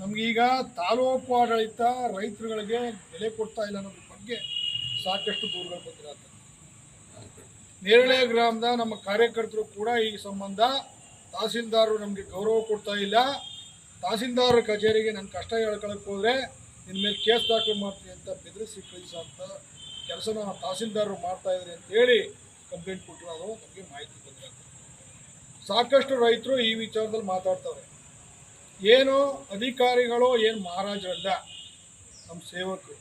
ನಮಗೀಗ ತಾಲೂಕು ಆಡಳಿತ ರೈತರುಗಳಿಗೆ ಬೆಲೆ ಕೊಡ್ತಾ ಇಲ್ಲ ಅನ್ನೋದ್ರ ಬಗ್ಗೆ ಸಾಕಷ್ಟು ದೂರುಗಳು ಬಂದಿರತ್ತೆ. ನೇರಳೆ ಗ್ರಾಮದ ನಮ್ಮ ಕಾರ್ಯಕರ್ತರು ಕೂಡ ಈ ಸಂಬಂಧ ತಹಸೀಲ್ದಾರರು ನಮಗೆ ಗೌರವ ಕೊಡ್ತಾ ಇಲ್ಲ, ತಹಸೀಲ್ದಾರರ ಕಚೇರಿಗೆ ನನ್ನ ಕಷ್ಟ ಹೇಳ್ಕೊಳಕ್ಕೆ ಹೋದರೆ ಇನ್ಮೇಲೆ ಕೇಸ್ ದಾಖಲು ಮಾಡ್ತೀನಿ ಅಂತ ಬೆದರಿಸಿ ಕಳಿಸೋಂಥ ಕೆಲಸನ ತಹಸೀಲ್ದಾರರು ಮಾಡ್ತಾ ಇದ್ದಾರೆ ಅಂತೇಳಿ ಕಂಪ್ಲೇಂಟ್ ಕೊಟ್ಟಿರೋದು ನಮಗೆ ಮಾಹಿತಿ ಬಂದಿರುತ್ತೆ. ಸಾಕಷ್ಟು ರೈತರು ಈ ವಿಚಾರದಲ್ಲಿ ಮಾತಾಡ್ತಾರೆ. ಏನು ಅಧಿಕಾರಿಗಳು ಏನು ಮಹಾರಾಜರಲ್ಲ, ನಮ್ಮ ಸೇವಕರು.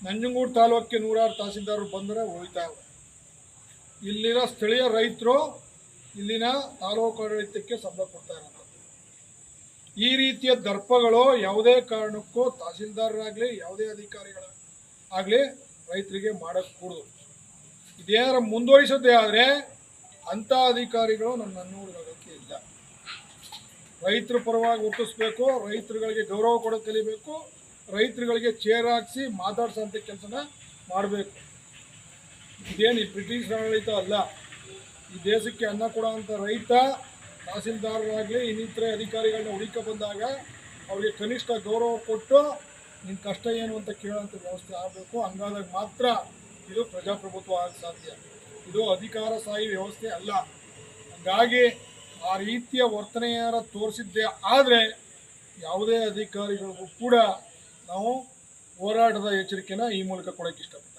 ನಂಜನಗೂಡು ತಾಲೂಕಿಗೆ 106 ತಹಸೀಲ್ದಾರರು ಬಂದರೆ ಹೋಯ್ತಾವೆ. ಇಲ್ಲಿನ ಸ್ಥಳೀಯ ರೈತರು ಇಲ್ಲಿನ ತಾಲೂಕು ಆಡಳಿತಕ್ಕೆ ಸಂಬಳ ಕೊಡ್ತಾ ಇರೋದು. ಈ ರೀತಿಯ ದರ್ಪಗಳು ಯಾವುದೇ ಕಾರಣಕ್ಕೂ ತಹಸೀಲ್ದಾರರಾಗಲಿ ಯಾವುದೇ ಅಧಿಕಾರಿಗಳಾಗಲಿ ರೈತರಿಗೆ ಮಾಡೋಕ್ಕೆ ಕೂಡದು. ಇದೇನಾರ ಮುಂದುವರಿಸೋದೇ ಆದರೆ ಅಂಥ ಅಧಿಕಾರಿಗಳು ನಮ್ಮ ನನ್ನೂರಿಗೆ ಇಲ್ಲ. ರೈತರ ಪರವಾಗಿ ವರ್ತಿಸ್ಬೇಕು, ರೈತರುಗಳಿಗೆ ಗೌರವ ಕೊಡೋದು ಕಲಿಬೇಕು, ರೈತರುಗಳಿಗೆ ಚೇರ್ ಹಾಕಿಸಿ ಮಾತಾಡ್ಸೋಂಥ ಕೆಲಸನ ಮಾಡಬೇಕು. ಇದೇನು ಬ್ರಿಟಿಷ್ ಆಡಳಿತ ಅಲ್ಲ. ಈ ದೇಶಕ್ಕೆ ಅನ್ನ ಕೊಡೋಂಥ ರೈತ ತಹಸೀಲ್ದಾರರಾಗಲಿ ಇನ್ನಿತರೆ ಅಧಿಕಾರಿಗಳನ್ನ ಹುಡುಕ ಬಂದಾಗ ಅವರಿಗೆ ಕನಿಷ್ಠ ಗೌರವ ಕೊಟ್ಟು ನಿನ್ನ ಕಷ್ಟ ಏನು ಅಂತ ಕೇಳೋಂಥ ವ್ಯವಸ್ಥೆ ಆಗಬೇಕು. ಹಂಗಾದಾಗ ಮಾತ್ರ ಇದು ಪ್ರಜಾಪ್ರಭುತ್ವ ಆಗಕ್ಕೆ ಸಾಧ್ಯ. ಇದು ಅಧಿಕಾರಶಾಹಿ ವ್ಯವಸ್ಥೆ ಅಲ್ಲ. ಹಾಗಾಗಿ ಆ ರೀತಿಯ ವರ್ತನೆಯಾರ ತೋರಿಸಿದ್ದೇ ಆದರೆ ಯಾವುದೇ ಅಧಿಕಾರಿಗಳಿಗೂ ಕೂಡ ನಾವು ಹೋರಾಟದ ಎಚ್ಚರಿಕೆನ ಈ ಮೂಲಕ ಕೊಡೋಕ್ಕೆ ಇಷ್ಟಪಡ್ತೀವಿ.